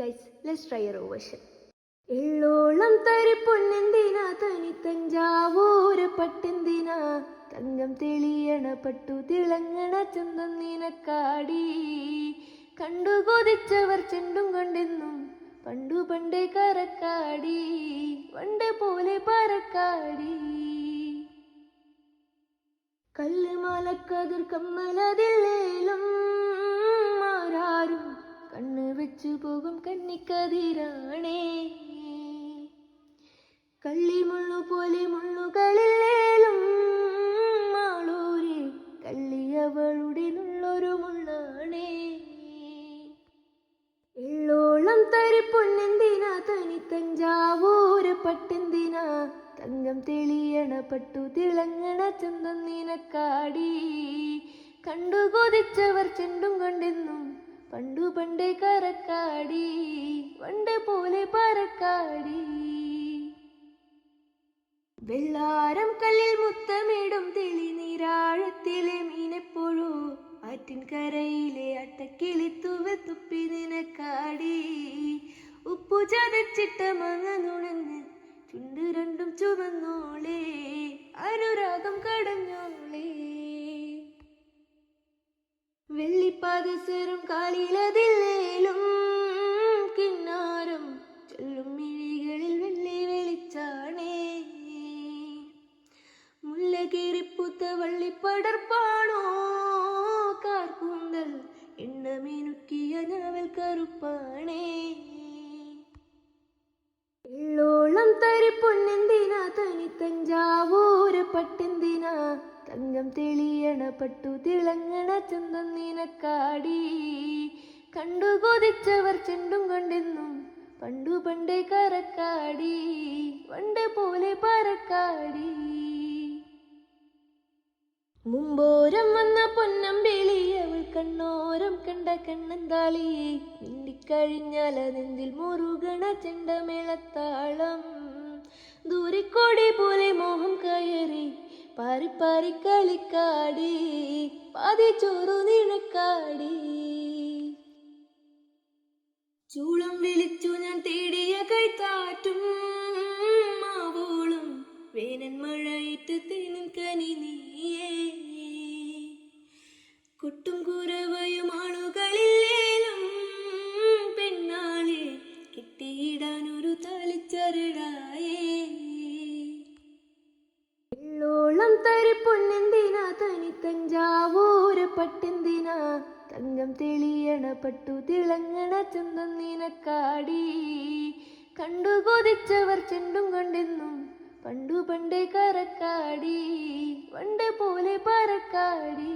guys, let's try your version. എള്ളോളം തരിപ്പൊന്നെന്തിനാ തനി തഞ്ചാവൂര് പട്ടെന്തിനാ തങ്കം തെളിയണ പട്ടു തിളങ്ങണ ചന്തം നിനക്കാടി കണ്ടു കൊതിച്ചവർ ചെണ്ടും കൊണ്ടെന്നും പണ്ടു പണ്ടേ കരക്കാടി വണ്ട് പോലെ പറക്കാടി കല്ലുമാലക്കതിർ കമ്മലതില്ലേലും ആരാരും കണ്ണ് വെച്ചു പോകും കന്നിക്കതിരാണേ കള്ളിമുള്ളു പോലെ മുള്ളുകളില്ലേലും മാളൂരെ കള്ളിയവളുടെ നുള്ളൊരു മുള്ളാണേ എള്ളോളം തരിപ്പൊന്നെന്തിനാ തനി തഞ്ചാവൂര് പട്ടെന്തിനാ തങ്കം തെളിയണ പട്ടു തിളങ്ങണ ചന്തം നിനക്കാടി കണ്ടു കൊതിച്ചവർ ചെണ്ടും കൊണ്ടെന്നും പണ്ടു പണ്ടേ കരക്കാടി വണ്ട് പോലെ പറക്കാടി വെള്ളാരം കല്ലിൽ മുത്തമിടും തെളിനീരാഴത്തിലെ മീനെപ്പോഴോ ആറ്റിൻ കരയിലെ അട്ടക്കിളിത്തുവൽ തുപ്പി നിനക്കാടി ഉപ്പു ചതച്ചിട്ട മങ്ങ നുണന്ന് ചുണ്ട് രണ്ടും ചുവന്നോളേ അനുരാഗം കടഞ്ഞോളേ വെള്ളിപ്പാദസരും കാലിലതില്ലേലും കിന്നാരം ചൊല്ലും മിഴികളിൽ വെള്ളി വെളിച്ചാണേ മുല്ലകീറിപ്പൂത്ത വള്ളിപ്പടർപ്പാണോ കാർക്കൂന്തൽ എണ്ണമിനുക്കിയ ഞാവൽ കറുപ്പാണേ എള്ളോളം തരിപ്പൊന്നെന്തിനാ തനി തഞ്ചാവൂര് പട്ടെന്തിനാ തങ്കം തെളിയണ പട്ടു തിളങ്ങണ ചന്തം നിനക്കാടി കണ്ടു കൊതിച്ചവർ ചെണ്ടും കൊണ്ടെന്നും പണ്ടു പണ്ടേ കരക്കാടി വണ്ട് പോലെ പറക്കാടി മുമ്പോരം വന്ന പൊന്നമ്പിളി അവൾ കണ്ണോരം കണ്ട കണ്ണന്താളി മിണ്ടിക്കഴിഞ്ഞാൽ നെഞ്ചിൽ മുറുകണ ചെണ്ടമേളത്താളം ദൂരിക്കോടി പോലെ മോഹം കയറി പാറി പാറി കളിക്കാടി പാതി ചോറു നിനക്കാടി ചൂളം വിളിച്ചു ഞാൻ തേടിയ കൈത്താറ്റും മാവോളും വേനൻ മഴയിട്ട് തേനും കനി നീയേ കൊട്ടും കുരവയും ആളുകളില്ലേലും പെണ്ണാളെ കെട്ടിയിടാനൊരു താലിച്ചരടായേ എള്ളോളം തരിപ്പൊന്നെന്തിനാ തനി തഞ്ചാവൂര് പട്ടെന്തിനാ തങ്കം തെളിയണ പട്ടു തിളങ്ങണ ചന്തം നിനക്കാടി കണ്ടു കൊതിച്ചവർ ചെണ്ടും കൊണ്ടെന്നും പണ്ടു പണ്ടേ കരക്കാടി വണ്ട് പോലെ പറക്കാടി